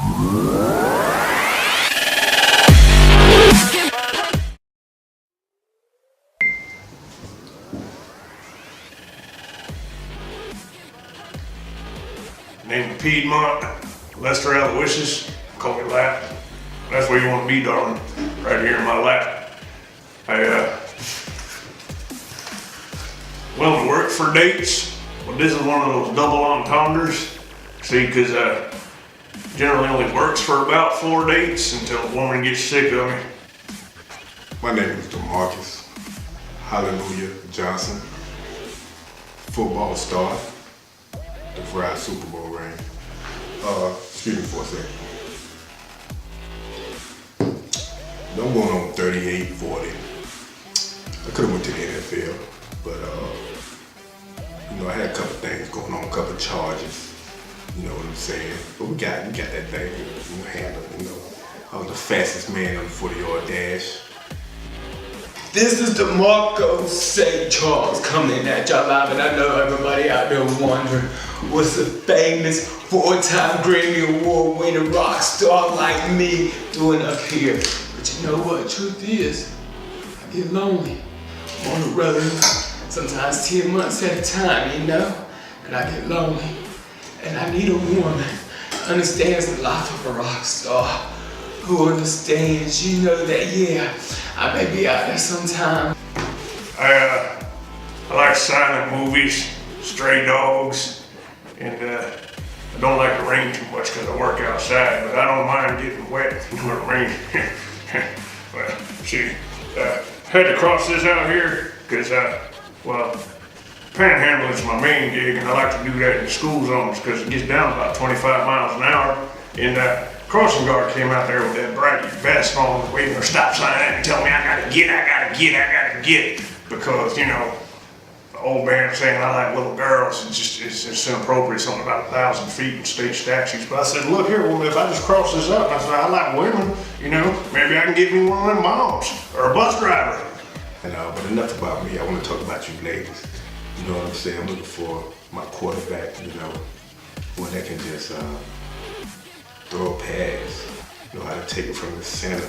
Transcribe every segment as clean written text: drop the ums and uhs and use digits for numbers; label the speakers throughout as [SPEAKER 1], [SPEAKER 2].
[SPEAKER 1] Named Piedmont, Lester Aloysius, call me Lap. That's where you want to be, darling, right here in my lap. Willing to work for dates, but this is one of those double entendres. See, because generally only works for about 4 dates until the woman gets sick of me.
[SPEAKER 2] My name is DeMarcus Hallelujah Johnson, football star, the fried Super Bowl ring. Excuse me for a second. I'm going on 38, 40. I could have went to the NFL, but I had a couple things going on, a couple charges. You know what I'm saying? But we got that thing handled. I was the fastest man on the 40-yard dash.
[SPEAKER 3] This is DeMarco St. Charles coming at y'all live, and I know everybody out there wondering what's a famous 4-time Grammy Award winning rock star like me doing up here. But you know what? Truth is, I get lonely on the road, sometimes 10 months at a time, you know? And I get lonely, and I need a woman who understands the life of a rock star, who understands, that, yeah, I may be out there sometime.
[SPEAKER 1] I like silent movies, stray dogs, and I don't like the rain too much because I work outside, but I don't mind getting wet in the rain. Well, see, had to cross this out here because, panhandling is my main gig, and I like to do that in school zones because it gets down about 25 miles an hour. And crossing guard came out there with that bright vest on, waving her stop sign at me, telling me I gotta get, because, the old man saying I like little girls, it's just inappropriate, something about 1,000 feet in state statutes. But I said, look here, woman, if I just cross this up, I said, I like women, maybe I can get me one of them moms, or a bus driver.
[SPEAKER 2] But enough about me, I want to talk about you ladies. You know what I'm saying? I'm looking for my quarterback, one that can just throw a pass, know how to take it from the center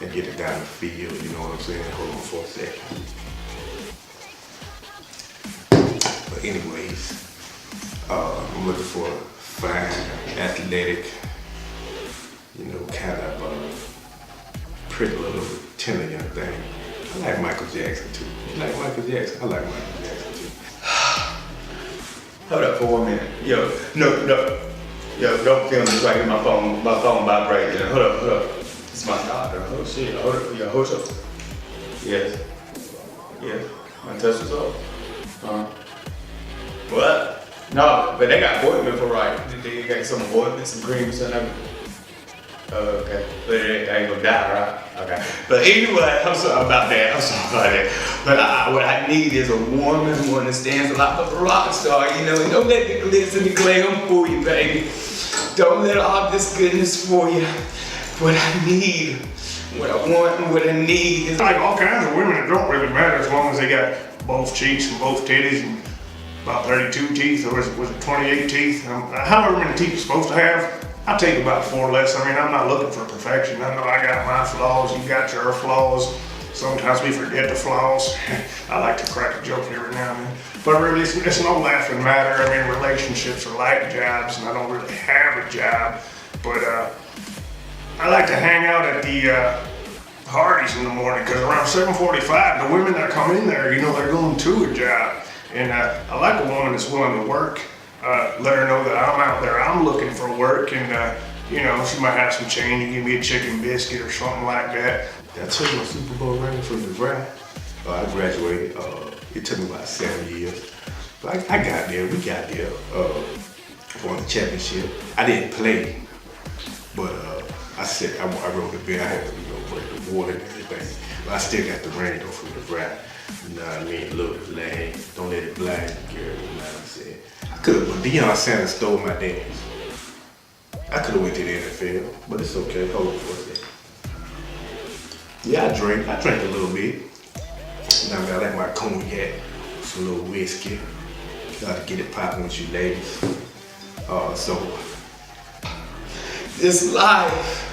[SPEAKER 2] and get it down the field, you know what I'm saying? Hold on for a second. But anyways, I'm looking for a fine, athletic, kind of pretty little tender young thing. I like Michael Jackson too. You like Michael Jackson? I like Michael Jackson too.
[SPEAKER 3] Hold up for 1 minute. Yo, don't film this right here. My phone vibrating. Hold up. It's my daughter. Oh shit. Hold up. Yes. My test is up. What? No, but they got ointment for right. They got some ointment, some creams and everything. Okay. But it ain't gonna die, right? Okay. But anyway, I'm sorry about that. But what I need is a woman who understands a lot of a rock star, and don't let the glitz and the glam fool you, baby. Don't let all this goodness fool you. What I need, what I want, and what I need is
[SPEAKER 1] like all kinds of women. It don't really matter as long as they got both cheeks and both titties and about 32 teeth, or was it 28 teeth? However many teeth you're supposed to have. I take about 4 less. I mean, I'm not looking for perfection. I know I got my flaws, you got your flaws. Sometimes we forget the flaws. I like to crack a joke every now and then. But really, it's no laughing matter. I mean, relationships are like jobs, and I don't really have a job. But I like to hang out at the parties in the morning, because around 7:45, the women that come in there, they're going to a job. And I like a woman that's willing to work. Let her know that I'm out there, I'm looking for work, and she might have some change and give me a chicken biscuit or something like that.
[SPEAKER 2] I took my Super Bowl ring from the draft. I graduated, it took me about 7 years. But we got there, won the championship. I didn't play, but I wrote the bill, I had to break the water and everything. But I still got the ring though from the draft. You know what I mean? Look, lame, don't let it blind you, girl, you know what I'm saying? But Deion Sanders stole my dance. I could have went to the NFL, but it's okay. Hold on for a second. Yeah, I drank a little bit. I like my cognac, some little whiskey. Got to get it popping with you ladies.
[SPEAKER 3] this life,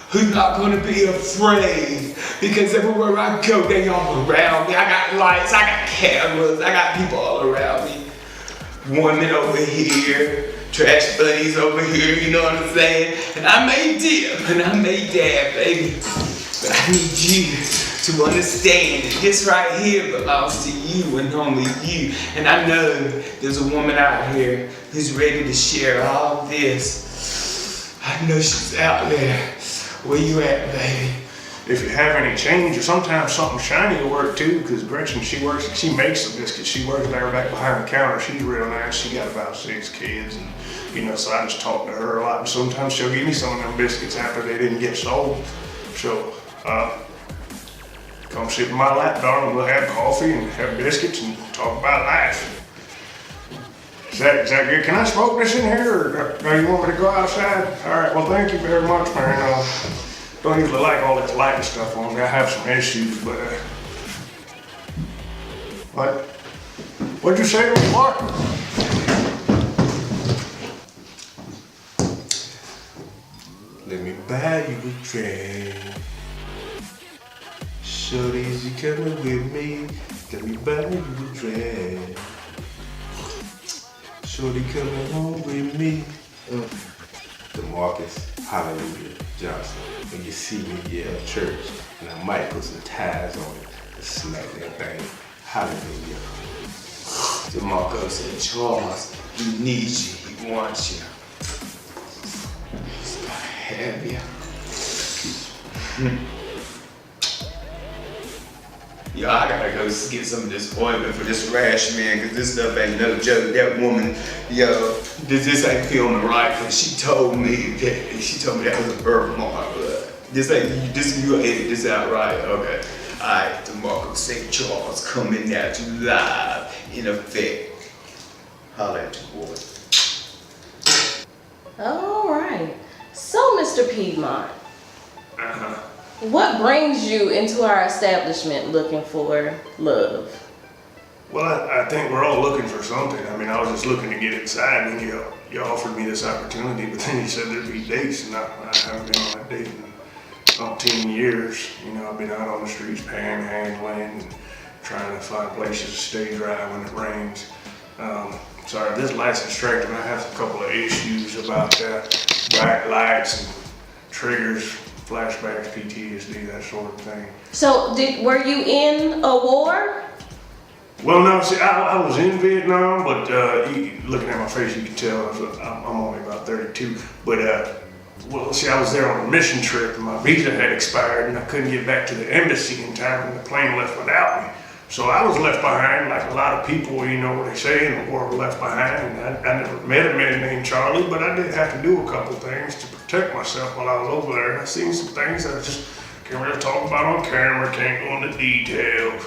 [SPEAKER 3] who's not gonna be afraid, because everywhere I go, they all around me. I got lights, I got cameras, I got people all around me. Women over here, trash buddies over here, you know what I'm saying? And I may dip, and I may dab, baby, but I need you to understand that this right here belongs to you and only you. And I know there's a woman out here who's ready to share all this. I know she's out there. Where you at, baby?
[SPEAKER 1] If you have any change, or sometimes something shiny will work too, because Gretchen, she makes the biscuits. She works there back behind the counter. She's real nice. She got about 6 kids, and you know, so I just talk to her a lot. And sometimes she'll give me some of them biscuits after they didn't get sold. So, come sit in my lap, darling. We'll have coffee and have biscuits and talk about life. Is that good? Can I smoke this in here, or you want me to go outside? All right, well, thank you very much, man. Don't usually like all this lighting stuff on me. I have some issues, but, what'd you say, Mark?
[SPEAKER 2] Let me buy you a drink. Shorty's you coming with me? Let me buy you a drink. Shorty coming home with me. DeMarcus, hallelujah, Johnson. When you see me, yeah, church, and I might put some ties on it to smack that thing. Hallelujah.
[SPEAKER 3] DeMarcus and Charles, he needs you, he wants you. He's gonna have you. Yo, I gotta go get some of this ointment for this rash, man, cause this stuff ain't no joke. That woman, yo, this ain't feeling right, cause she told me that was a birthmark, but you gonna edit this out, right? Okay. Alright, DeMarcus St. Charles coming at you live in effect. Holla at your boy.
[SPEAKER 4] All right. So, Mr. Piedmont, what brings you into our establishment looking for love?
[SPEAKER 1] Well, I think we're all looking for something. I mean, I was just looking to get inside, and you offered me this opportunity, but then you said there'd be dates, and I haven't been on a date in 10 years. You know, I've been out on the streets panhandling and trying to find places to stay dry when it rains. Sorry, this light's distracting. I have a couple of issues about bright lights and triggers, flashbacks, PTSD, that sort of thing.
[SPEAKER 4] So, were you in a war?
[SPEAKER 1] Well, no, see, I was in Vietnam, but looking at my face, you can tell I'm only about 32. But, well, see, I was there on a mission trip, and my visa had expired, and I couldn't get back to the embassy in time, and the plane left without me. So I was left behind, like a lot of people, you know what they say, in the war were left behind. And I never met a man named Charlie, but I did have to do a couple things to protect myself while I was over there. And I seen some things that I just can't really talk about on camera, can't go into detail.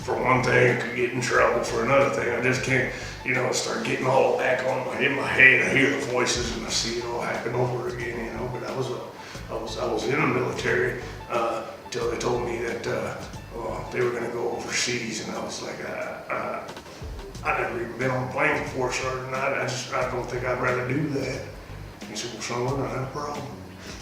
[SPEAKER 1] For one thing, could get in trouble. For another thing, I just can't, you know, start getting all back in my head. I hear the voices and I see it all happen over again, you know. But I was in the military until they told me that they were going to go overseas, and I was like, I never even been on a plane before, Sergeant. I don't think I'd rather do that. He said, well, son, we're not have a problem.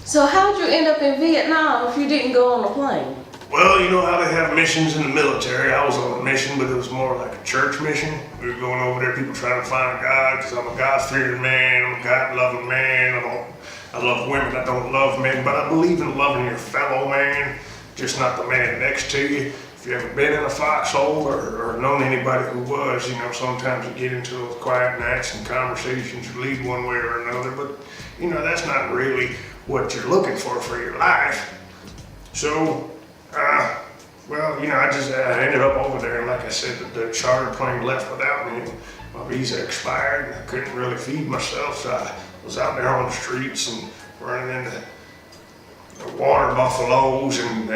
[SPEAKER 4] So how'd you end up in Vietnam if you didn't go on a plane?
[SPEAKER 1] Well, you know how they have missions in the military. I was on a mission, but it was more like a church mission. We were going over there, people trying to find God, because I'm a God-fearing man, I'm a God-loving man. I love women, I don't love men, but I believe in loving your fellow man, just not the man next to you. If you haven't been in a foxhole or known anybody who was, you know, sometimes you get into those quiet nights and conversations that lead one way or another, but, you know, that's not really what you're looking for your life. So, well, you know, I ended up over there, and like I said, the charter plane left without me, and my visa expired, and I couldn't really feed myself, so I was out there on the streets and running into the water buffaloes and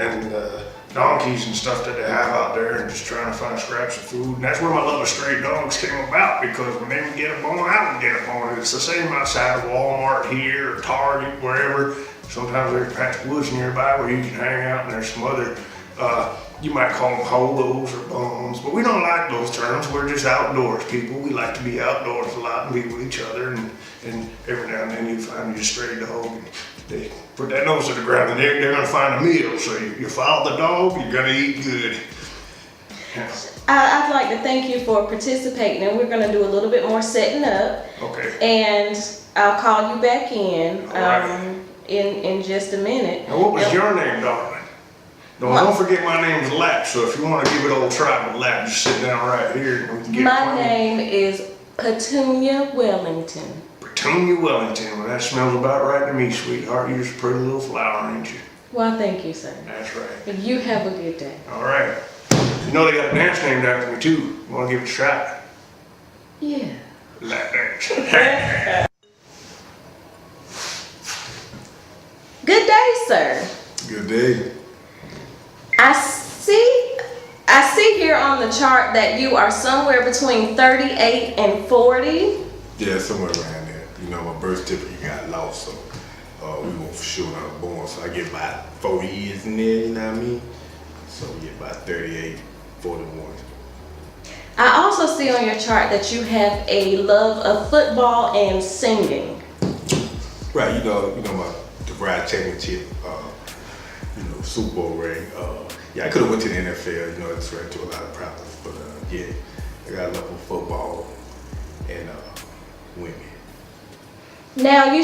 [SPEAKER 1] donkeys and stuff that they have out there, and just trying to find scraps of food. And that's where my love of stray dogs came about, because when they would get a bone, I would get a bone. It's the same outside of Walmart here or Target, wherever. Sometimes there's a patch of woods nearby where you can hang out, and there's some other, you might call them holos or bums, but we don't like those terms. We're just outdoors people. We like to be outdoors a lot and be with each other. And and every now and then you find you a stray dog, and they put that nose to the ground, and they're gonna find a meal. So you follow the dog, you're gonna eat good. Yeah.
[SPEAKER 4] I'd like to thank you for participating, and we're gonna do a little bit more setting up.
[SPEAKER 1] Okay.
[SPEAKER 4] And I'll call you back in,
[SPEAKER 1] All right.
[SPEAKER 4] in just a minute.
[SPEAKER 1] Now, what was your name, darling? Don't forget my name's Lap, so if you want to give it old try with Lap, just sit down right here and we can get
[SPEAKER 4] My
[SPEAKER 1] acquainted.
[SPEAKER 4] name is Petunia Wellington.
[SPEAKER 1] Petunia Wellington. Well, that smells about right to me, sweetheart. You're just a pretty little flower, ain't you?
[SPEAKER 4] Well, thank you, sir.
[SPEAKER 1] That's right.
[SPEAKER 4] You have a good day.
[SPEAKER 1] All right. You know they got a dance named after me, too. You want to give it a shot?
[SPEAKER 4] Yeah.
[SPEAKER 1] Lap dance.
[SPEAKER 4] Good day, sir.
[SPEAKER 2] Good day.
[SPEAKER 4] I see here on the chart that you are somewhere between 38 and 40.
[SPEAKER 2] Yeah, somewhere around there. You know, my birth certificate got lost, so we won't for sure when I was born. So I get about 4 years in there, you know what I mean? So we get about 38, 41.
[SPEAKER 4] I also see on your chart that you have a love of football and singing.
[SPEAKER 2] Right, you know my DeVry championship, Super Bowl ring. Yeah, I could have went to the NFL. You know, it's led to a lot of problems, but yeah, I got a love for football and women.
[SPEAKER 4] Now, you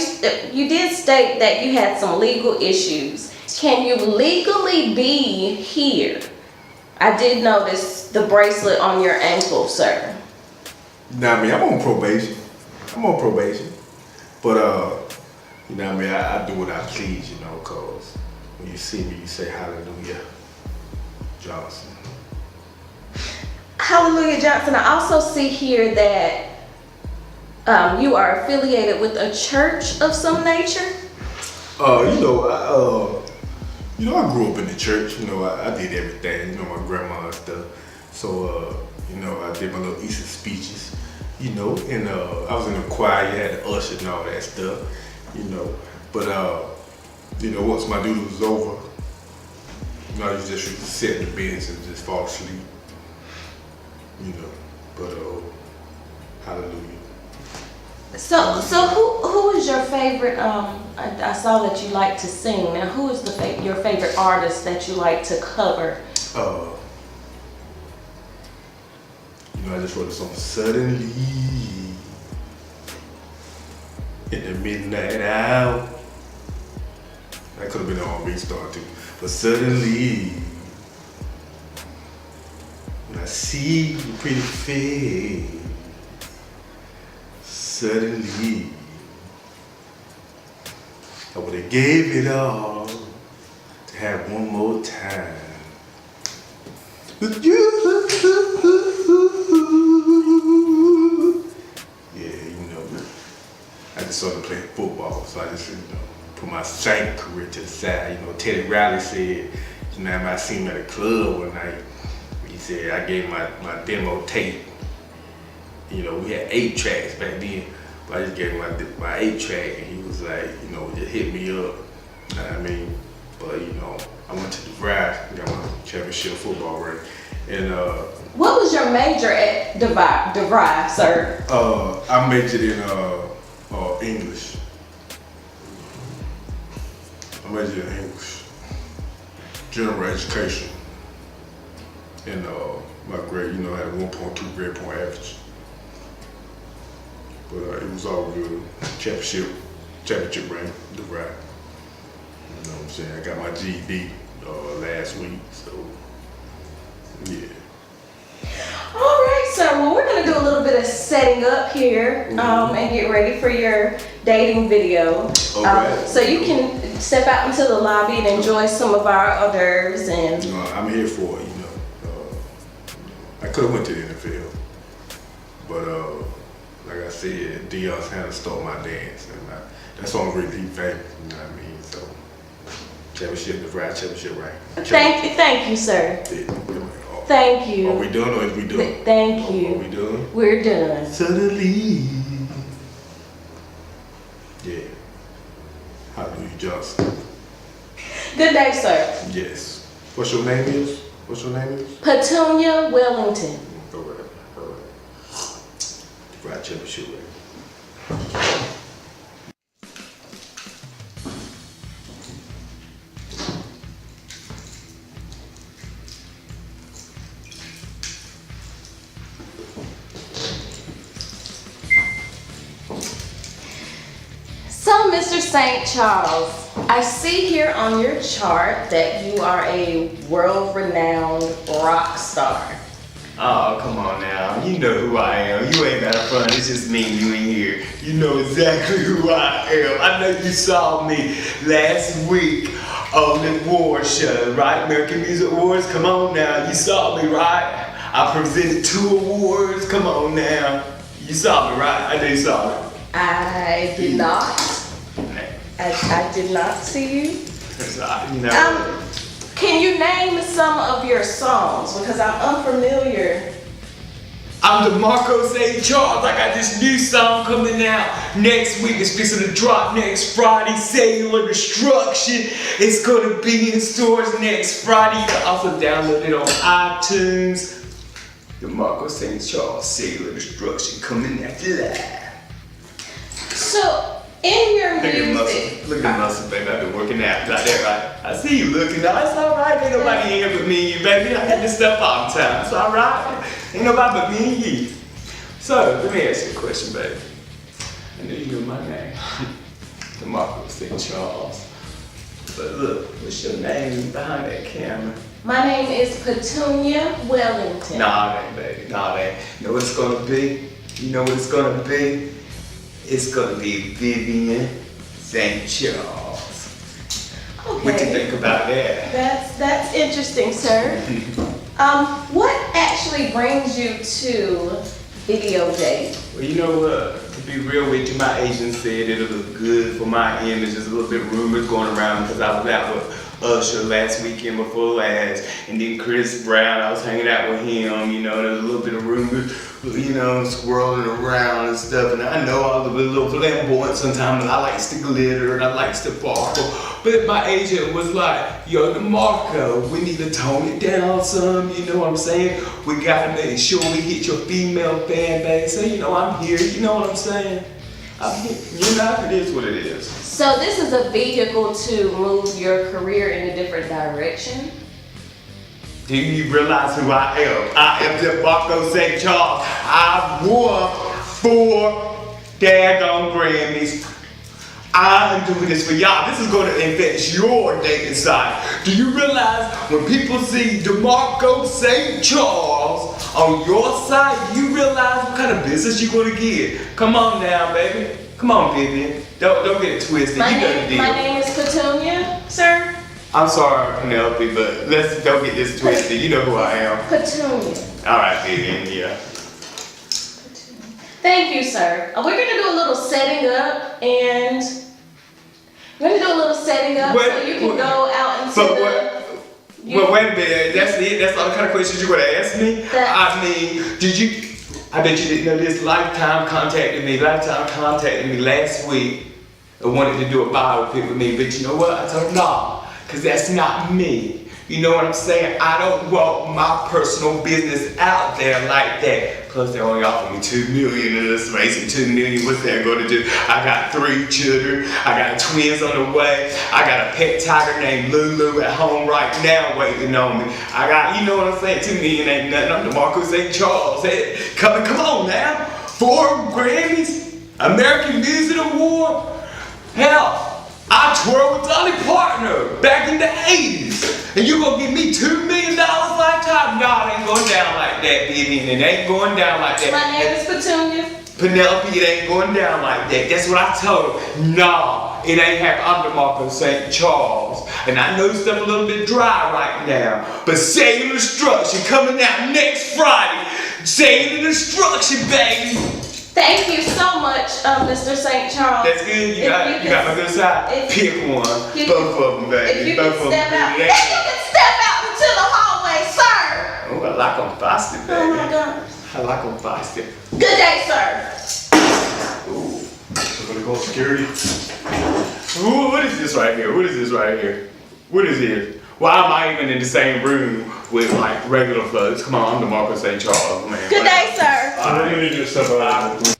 [SPEAKER 4] did state that you had some legal issues. Can you legally be here? I did notice the bracelet on your ankle, sir.
[SPEAKER 2] Nah, I mean, I'm on probation. But you know what I mean, I do what I please, you know, cause when you see me, you say hallelujah, Johnson.
[SPEAKER 4] Hallelujah, Johnson. I also see here that you are affiliated with a church of some nature.
[SPEAKER 2] I grew up in the church. You know, I did everything. You know, my grandma and stuff. So, I did my little Easter speeches. You know, and I was in the choir. You had the usher and all that stuff. You know, but once my duty was over, you know, I just used to sit in the bench and just fall asleep. You know, but hallelujah.
[SPEAKER 4] So who is your favorite? I saw that you like to sing. Now, who is your favorite artist that you like to cover?
[SPEAKER 2] I just wrote a song, Suddenly, in the midnight hour. That could have been an R&B star too. But suddenly, when I see your pretty face, suddenly, I would have gave it all to have one more time with you. Yeah, I just started playing football, so I just, put my singing career to the side. Teddy Riley said, I seen him at a club one night. He said, I gave my demo tape. We had 8 tracks back then, but I just gave him my 8 track, and he was like, just hit me up. You know what I mean? But I went to DeVry, got my championship football ring, and
[SPEAKER 4] What was your major at DeVry, sir?
[SPEAKER 2] I majored in English. I majored in English, general education, and my grade, I had a 1.2 grade point average. But it was all good. Championship ring, DeVry. You know what I'm saying? I got my GED last week, so yeah.
[SPEAKER 4] All right, sir. Well, we're gonna do a little bit of setting up here, and get ready for your dating video.
[SPEAKER 2] Okay.
[SPEAKER 4] So you can step out into the lobby and enjoy some of our hors d'oeuvres and.
[SPEAKER 2] I'm here for it. I could have went to the NFL, but like I said, Deion Sanders stole my dance, and that's why I'm really famous. You know what I mean? So championship, DeVry championship, right?
[SPEAKER 4] Thank you, sir. Thank you.
[SPEAKER 2] Are we done or is we done?
[SPEAKER 4] Thank you.
[SPEAKER 2] Are we done?
[SPEAKER 4] We're done.
[SPEAKER 2] Suddenly. Yeah. Hallelujah, Johnson.
[SPEAKER 4] Good day, sir.
[SPEAKER 2] Yes. What's your name is?
[SPEAKER 4] Petunia Wellington.
[SPEAKER 2] All right. DeVry championship, right?
[SPEAKER 4] Mr. St. Charles, I see here on your chart that you are a world-renowned rock star.
[SPEAKER 3] Oh, come on now. You know who I am. You ain't got fun. It's just me and you in here. You know exactly who I am. I know you saw me last week on the award show, right? American Music Awards. Come on now. You saw me, right? I presented 2 awards. Come on now. You saw me, right? I know you saw me.
[SPEAKER 4] I did not. I did not see you.
[SPEAKER 3] No.
[SPEAKER 4] Can you name some of your songs? Because I'm unfamiliar.
[SPEAKER 3] I'm DeMarco St. Charles. I got this new song coming out next week. It's fixing to drop next Friday. Cellular Destruction. It's gonna be in stores next Friday. You can also download it on iTunes. DeMarco St. Charles, Cellular Destruction coming after that.
[SPEAKER 4] So, in your music,
[SPEAKER 3] Look at muscle, baby. I've been working out. Like that, right? I see you looking. No, it's all right. Ain't nobody here but me and you, baby. I had this stuff all the time. It's all right. Ain't nobody but me and you. So, let me ask you a question, baby. I know you know my name. DeMarco St. Charles. But look, what's your name behind that camera?
[SPEAKER 4] my name is Petunia Wellington.
[SPEAKER 3] Nah, it ain't, baby. Nah, it ain't. You know what it's gonna be? You know what it's gonna be? It's gonna be Vivian St. Charles.
[SPEAKER 4] Okay.
[SPEAKER 3] What you think about that?
[SPEAKER 4] That's interesting, sir. What actually brings you to Video Date?
[SPEAKER 3] Well, you know what? To be real with you, my agent said it'll look good for my image. There's a little bit of rumors going around because I was out with Usher last weekend before last, and then Chris Brown, I was hanging out with him, you know, there's a little bit of rumors, you know, swirling around and stuff, and I know all the little flamboyant sometimes, I likes to glitter and I likes to sparkle, but my agent was like, yo, DeMarco, we need to tone it down some, you know what I'm saying? We gotta make sure we hit your female fan base, so you know I'm here, you know what I'm saying? I'm here, you know, it is what it is.
[SPEAKER 4] So this is a vehicle to move your career in a different direction?
[SPEAKER 3] Do you realize who I am? I am DeMarco St. Charles. I won 4 daggone Grammys. I'm doing this for y'all. This is going to affect your dating side. Do you realize when people see DeMarco St. Charles on your site, you realize what kind of business you're going to get? Come on now, baby. Come on, Vivian. Don't get it twisted.
[SPEAKER 4] My
[SPEAKER 3] You know the deal.
[SPEAKER 4] name is Petunia, sir?
[SPEAKER 3] I'm sorry, Penelope, but don't get this twisted. You know who I am.
[SPEAKER 4] Petunia.
[SPEAKER 3] All right, Vivian, yeah.
[SPEAKER 4] Thank you, sir. We're gonna do a little setting up, and we're gonna do a little setting up so you can go out into
[SPEAKER 3] But
[SPEAKER 4] the.
[SPEAKER 3] well, wait a minute. That's it. That's all the kind of questions you're gonna ask me. I mean, I bet you didn't know this. Lifetime contacted me last week and wanted to do a biopic with me. But you know what? I told them no, because that's not me. You know what I'm saying? I don't want my personal business out there like that. Plus, they only offered me $2 million in this race, and $2 million, what's that going to do? I got 3 children. I got twins on the way. I got a pet tiger named Lulu at home right now waiting on me. I got, you know what I'm saying? $2 million ain't nothing. I'm DeMarco St. Charles. Hey, come on now. 4 Grammys, American Music Award. Hell, I toured with Dolly Partner back in the 80s. And you gonna give me $2 million lifetime? No, it ain't going down like that, Vivian. It ain't going down like that.
[SPEAKER 4] My name is Petunia.
[SPEAKER 3] Penelope, it ain't going down like that. That's what I told her. No, it ain't happening. I'm DeMarco St. Charles. And I know stuff a little bit dry right now. But Cellular Destruction coming out next Friday. Cellular Destruction, baby.
[SPEAKER 4] Thank you so much, Mr. St. Charles.
[SPEAKER 3] That's good. You got my good side. Pick one. Both of them, baby.
[SPEAKER 4] If you can step out into the hallway, sir.
[SPEAKER 3] Oh, I like them feisty, baby.
[SPEAKER 4] Oh my God.
[SPEAKER 3] I like them feisty.
[SPEAKER 4] Good day, sir.
[SPEAKER 3] Ooh.
[SPEAKER 1] Somebody call security.
[SPEAKER 3] Ooh, what is this right here? What is this right here? What is this? Why am I even in the same room with like regular folks? Come on, I'm DeMarco St. Charles, man.
[SPEAKER 4] Good day, sir.
[SPEAKER 1] I'm gonna need you to step out.